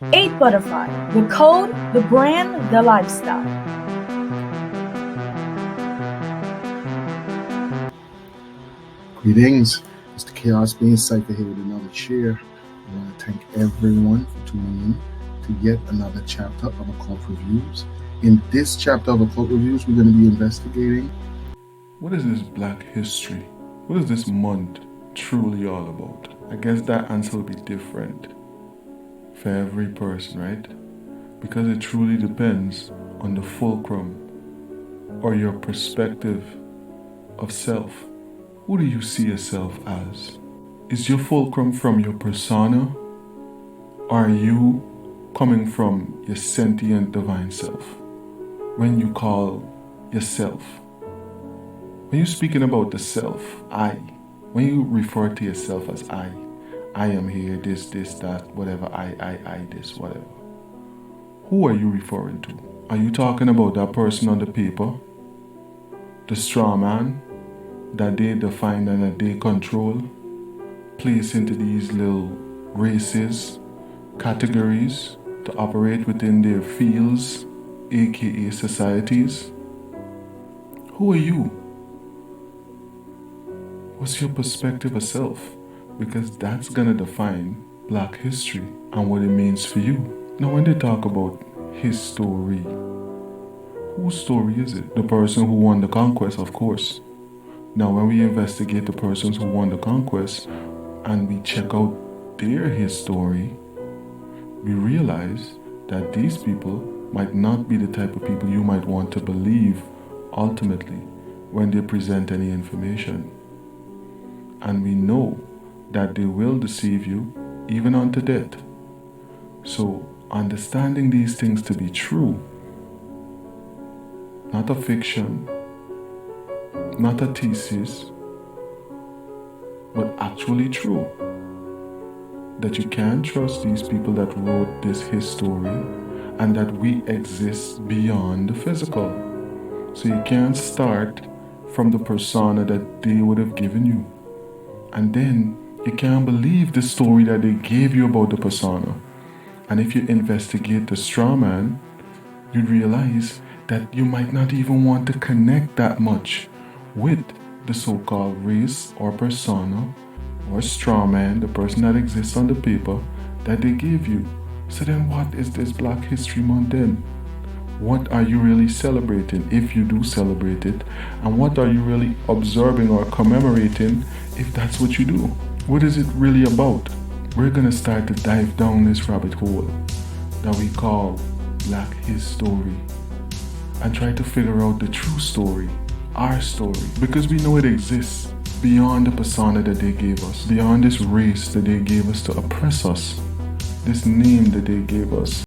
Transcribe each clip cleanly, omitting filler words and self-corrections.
8 Butterfly, the code, the brand, the lifestyle. Greetings, Mr. KHAOS being Cypher here with another share. I want to thank everyone for tuning in to yet another chapter of Occult Reviews. In this chapter of Occult Reviews, we're going to be investigating what is this Black history? What is this month truly all about? I guess that answer will be different for every person, right? Because it truly depends on the fulcrum or your perspective of self. Who do you see yourself as? Is your fulcrum from your persona? Or are you coming from your sentient divine self? When you call yourself, when you're speaking about the self, I, when you refer to yourself as I am here, this, that, whatever, I, this, whatever. Who are you referring to? Are you talking about that person on the paper? The straw man that they define and that they control? Place into these little races, categories to operate within their fields, aka societies? Who are you? What's your perspective of self? Because that's gonna define Black history and what it means for you. Now when they talk about his story, whose story is it? The person who won the conquest, of course. Now when we investigate the persons who won the conquest and we check out their history, we realize that these people might not be the type of people you might want to believe ultimately when they present any information. And we know that they will deceive you even unto death. So understanding these things to be true, not a fiction, not a thesis, but actually true, that you can trust these people that wrote this history and that we exist beyond the physical. So you can't start from the persona that they would have given you. And then you can't believe the story that they gave you about the persona. And if you investigate the straw man, you'd realize that you might not even want to connect that much with the so-called race or persona or straw man, the person that exists on the paper that they gave you. So then what is this Black History Month then? What are you really celebrating if you do celebrate it? And what are you really observing or commemorating if that's what you do? What is it really about? We're gonna start to dive down this rabbit hole that we call Black History and try to figure out the true story, our story, because we know it exists beyond the persona that they gave us, beyond this race that they gave us to oppress us, this name that they gave us.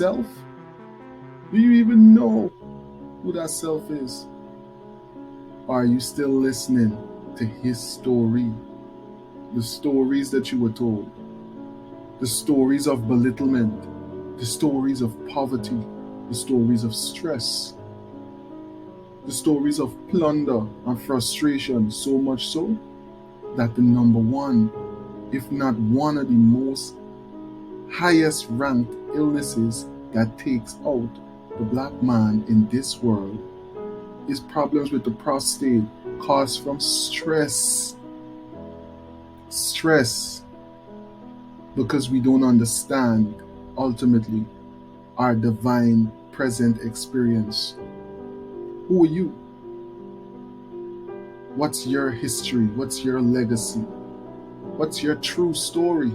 Self? Do you even know who that self is? Or are you still listening to his story? The stories that you were told, the stories of belittlement, the stories of poverty, the stories of stress, the stories of plunder and frustration, so much so that the number one, if not one of the most highest ranked illnesses that takes out the black man in this world is problems with the prostate caused from stress. Stress, because we don't understand ultimately our divine present experience. Who are you? What's your history? What's your legacy? What's your true story?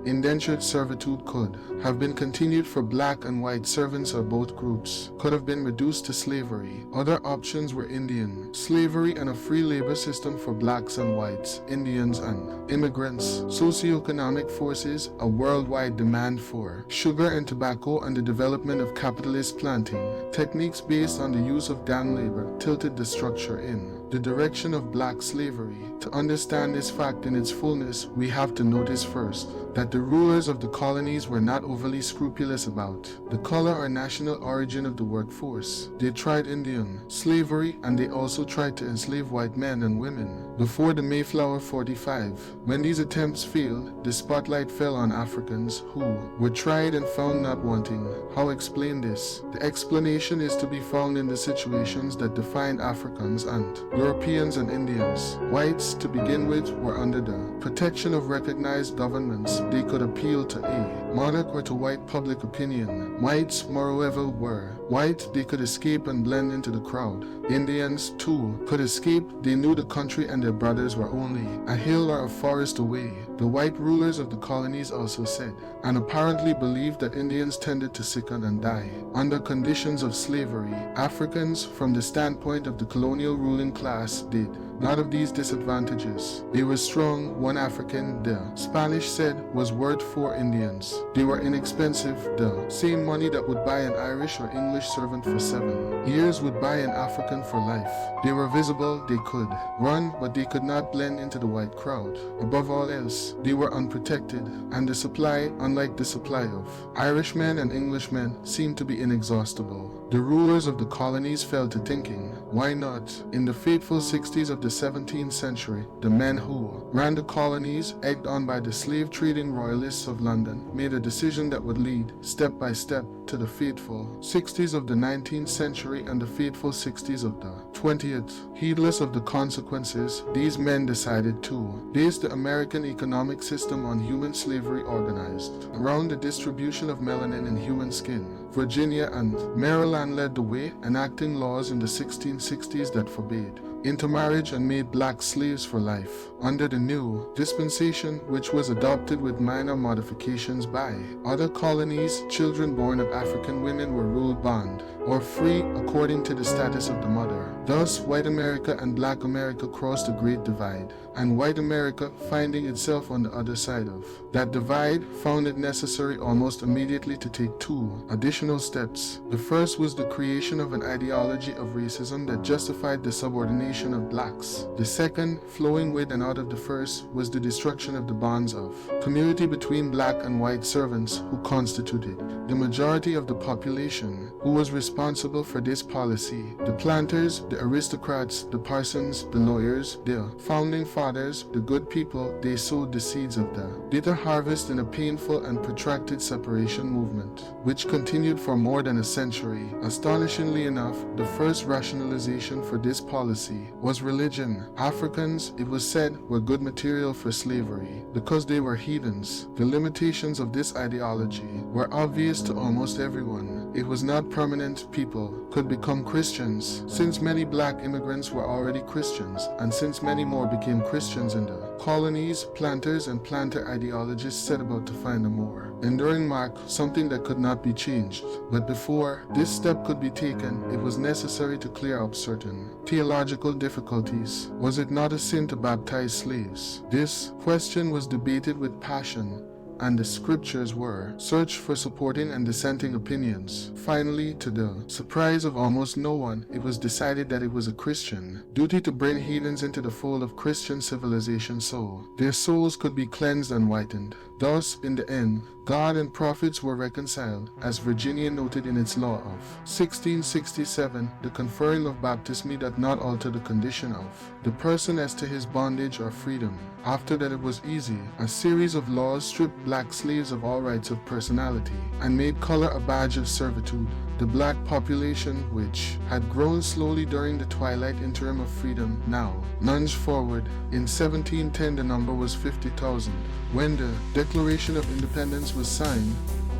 Indentured servitude could have been continued for black and white servants of both groups, could have been reduced to slavery. Other options were Indian slavery and a free labor system for blacks and whites, Indians and immigrants, socioeconomic forces, a worldwide demand for sugar and tobacco, and the development of capitalist planting techniques based on the use of down labor tilted the structure in the direction of black slavery. To understand this fact in its fullness, we have to notice first that the rulers of the colonies were not overly scrupulous about the color or national origin of the workforce. They tried Indian slavery, and they also tried to enslave white men and women. Before the Mayflower 45, when these attempts failed, the spotlight fell on Africans who were tried and found not wanting. How explain this? The explanation is to be found in the situations that defined Africans and Europeans and Indians. Whites, to begin with, were under the protection of recognized governments. They could appeal to a monarch or to white public opinion. Whites, moreover, were white. They could escape and blend into the crowd. Indians, too, could escape. They knew the country and their brothers were only a hill or a forest away. The white rulers of the colonies also said, and apparently believed, that Indians tended to sicken and die under conditions of slavery. Africans, from the standpoint of the colonial ruling class, did. not of these disadvantages. They were strong, one African, the Spanish said, was worth 4 Indians. They were inexpensive, the same money that would buy an Irish or English servant for 7 years would buy an African for life. They were visible, they could run, but they could not blend into the white crowd. Above all else, they were unprotected, and the supply, unlike the supply of Irishmen and Englishmen, seemed to be inexhaustible. The rulers of the colonies fell to thinking, why not? In the fateful 60s of the 17th century, the men who ran the colonies, egged on by the slave-trading royalists of London, made a decision that would lead, step by step, to the fateful 60s of the 19th century and the fateful 60s of the 20th. Heedless of the consequences, these men decided to base the American economic system on human slavery organized around the distribution of melanin in human skin. Virginia and Maryland led the way, enacting laws in the 1660s that forbade intermarriage and made black slaves for life. Under the new dispensation, which was adopted with minor modifications by other colonies, children born of African women were ruled bond or free according to the status of the mother. Thus, white America and black America crossed the Great Divide, and white America, finding itself on the other side of that divide, found it necessary almost immediately to take 2 additional steps. The first was the creation of an ideology of racism that justified the subordination of blacks. The second, flowing with and out of the first, was the destruction of the bonds of community between black and white servants who constituted the majority of the population. Who was responsible for this policy? The planters, the aristocrats, the parsons, the lawyers, the founding fathers, the good people. They sowed the seeds of the bitter harvest in a painful and protracted separation movement, which continued for more than a century. Astonishingly enough, the first rationalization for this policy was religion. Africans, it was said, were good material for slavery because they were heathens. The limitations of this ideology were obvious to almost everyone. It was not permanent. People could become Christians, since many black immigrants were already Christians, and since many more became Christians in the colonies, planters and planter ideologists set about to find a more enduring mark, something that could not be changed. But before this step could be taken, it was necessary to clear up certain theological difficulties. Was it not a sin to baptize slaves? This question was debated with passion, and the scriptures were searched for supporting and dissenting opinions. Finally, to the surprise of almost no one, it was decided that it was a Christian duty to bring heathens into the fold of Christian civilization so their souls could be cleansed and whitened. Thus, in the end, God and prophets were reconciled, as Virginia noted in its law of 1667, the conferring of baptism doth not alter the condition of the person as to his bondage or freedom. After that it was easy. A series of laws stripped black slaves of all rights of personality and made color a badge of servitude. The black population, which had grown slowly during the twilight interim of freedom, now lunged forward. In 1710 the number was 50,000. When the Declaration of Independence was signed,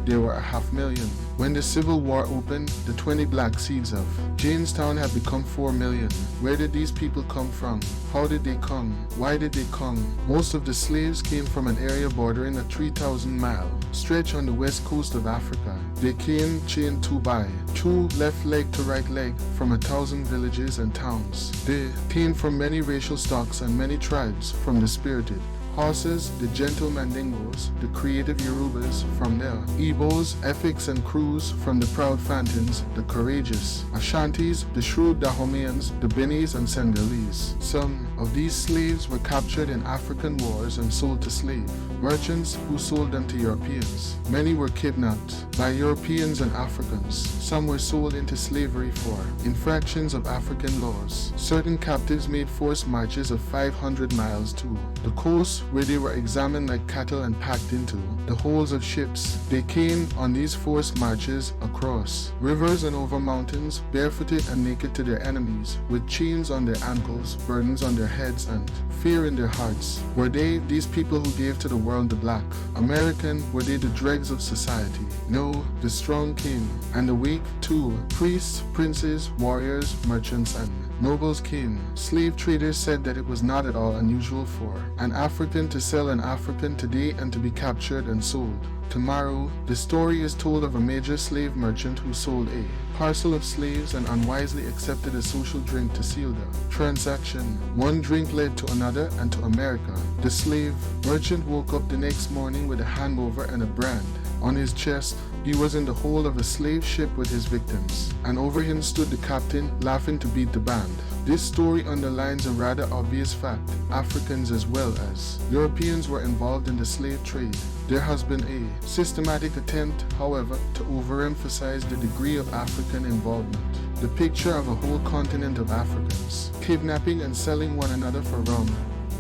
there were 500,000. When the Civil War opened, the 20 black seeds of Jamestown had become 4 million. Where did these people come from? How did they come? Why did they come? Most of the slaves came from an area bordering a 3,000-mile stretch on the west coast of Africa. They came chained 2 by 2, left leg to right leg, from 1,000 villages and towns. They came from many racial stocks and many tribes, from the spirited Haussas, the gentle Mandingos, the creative Yorubas, from the Igbos, Efiks and Crews, from the proud Fantins, the courageous Ashantis, the shrewd Dahomeans, the Benis and Senegalese. Some of these slaves were captured in African wars and sold to slave merchants who sold them to Europeans. Many were kidnapped by Europeans and Africans. Some were sold into slavery for infractions of African laws. Certain captives made forced marches of 500 miles to the coast, where they were examined like cattle and packed into the holds of ships. They came on these forced marches across rivers and over mountains, barefooted and naked to their enemies, with chains on their ankles, burdens on their heads, and fear in their hearts. Were they these people who gave to the world the black American? Were they the dregs of society? No, the strong came, and the weak too, priests, princes, warriors, merchants, and Nobles came. Slave traders said that it was not at all unusual for an African to sell an African today and to be captured and sold tomorrow. The story is told of a major slave merchant who sold a parcel of slaves and unwisely accepted a social drink to seal the transaction. One drink led to another and to America. The slave merchant woke up the next morning with a hangover and a brand on his chest. He was in the hold of a slave ship with his victims, and over him stood the captain, laughing to beat the band. This story underlines a rather obvious fact. Africans as well as Europeans were involved in the slave trade. There has been a systematic attempt, however, to overemphasize the degree of African involvement. The picture of a whole continent of Africans kidnapping and selling one another for rum,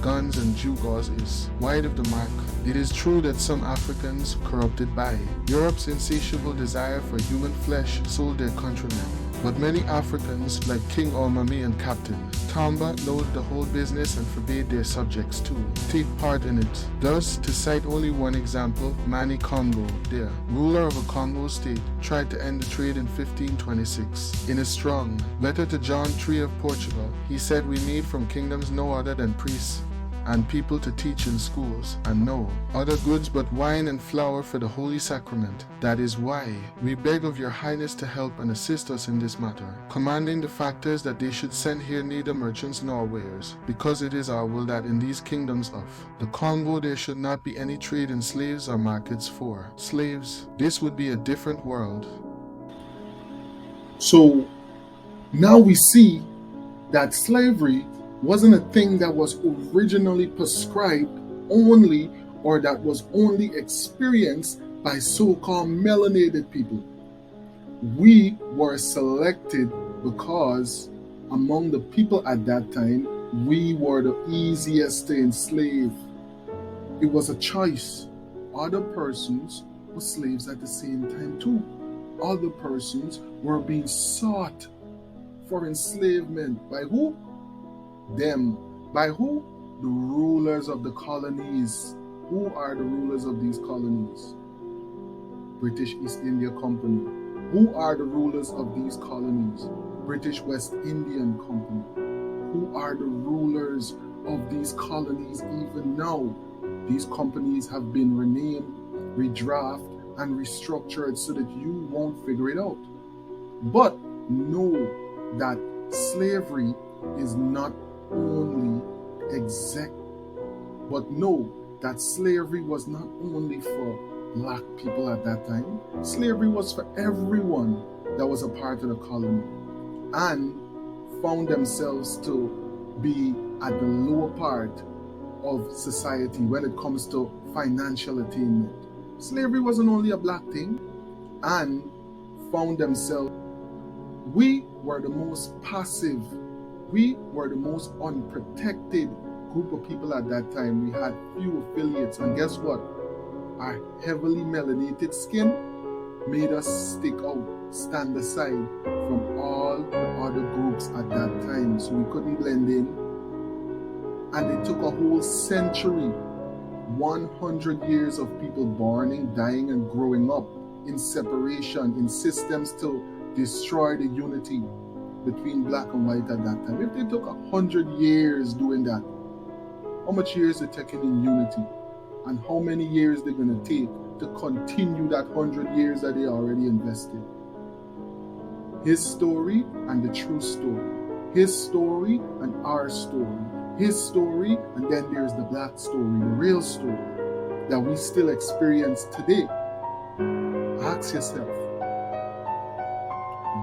guns and gewgaws is wide of the mark. It is true that some Africans, corrupted by Europe's insatiable desire for human flesh, sold their countrymen. But many Africans, like King Olmami and Captain Tamba, knowed the whole business and forbade their subjects to take part in it. Thus, to cite only one example, Mani Congo, the ruler of a Congo state, tried to end the trade in 1526. In a strong letter to John III of Portugal, he said, "We made from kingdoms no other than priests and people to teach in schools, and no other goods but wine and flour for the holy sacrament. That is why we beg of your highness to help and assist us in this matter, commanding the factors that they should send here neither merchants nor wares, because it is our will that in these kingdoms of the Congo there should not be any trade in slaves or markets for slaves. This would be a different world." So now we see that slavery wasn't a thing that was originally prescribed only, or that was only experienced by so-called melanated people. We were selected because among the people at that time, we were the easiest to enslave. It was a choice. Other persons were slaves at the same time too. Other persons were being sought for enslavement. By who? Them. By who? The rulers of the colonies. Who are the rulers of these colonies? British East India Company. Who are the rulers of these colonies? British West Indian Company. Who are the rulers of these colonies even now? These companies have been renamed, redrafted, and restructured so that you won't figure it out. But know that slavery is not only but know that slavery was not only for black people at that time. Slavery was for everyone that was a part of the colony and found themselves to be at the lower part of society when it comes to financial attainment. Slavery wasn't only a black thing, and found themselves. We were the most passive. We were the most unprotected group of people at that time. We had few affiliates, and guess what? Our heavily melanated skin made us stick out, stand aside from all the other groups at that time, so we couldn't blend in. And it took a whole century, 100 years of people born, dying, and growing up in separation, in systems to destroy the unity between black and white at that time. If they took 100 years doing that, how much years they're taking in unity? And how many years they're going to take to continue that 100 years that they already invested? His story and the true story. His story and our story. His story, and then there's the black story, the real story that we still experience today. Ask yourself,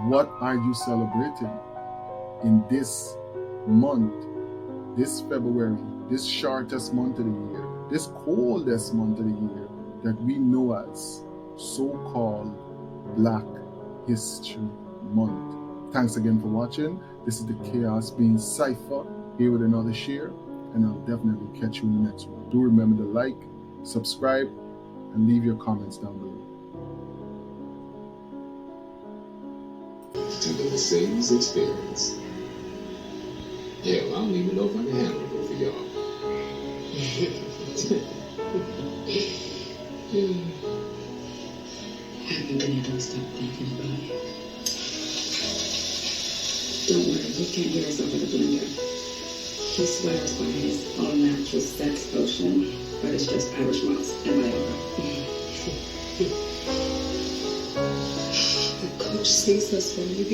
what are you celebrating in this month, this February, this shortest month of the year, this coldest month of the year that we know as so-called Black History Month? Thanks again for watching. This is the KHAOS Being Cypher, here with another share, and I'll definitely catch you in the next one. Do remember to like, subscribe, and leave your comments down below. To the Mercedes experience. Hell, I don't even know if I can handle it for y'all. I haven't been able to stop thinking about it. Don't worry, he can't hear us over the blender. He swears by his all-natural sex potion, but it's just Irish moss and Viagra. The coach sees us when we be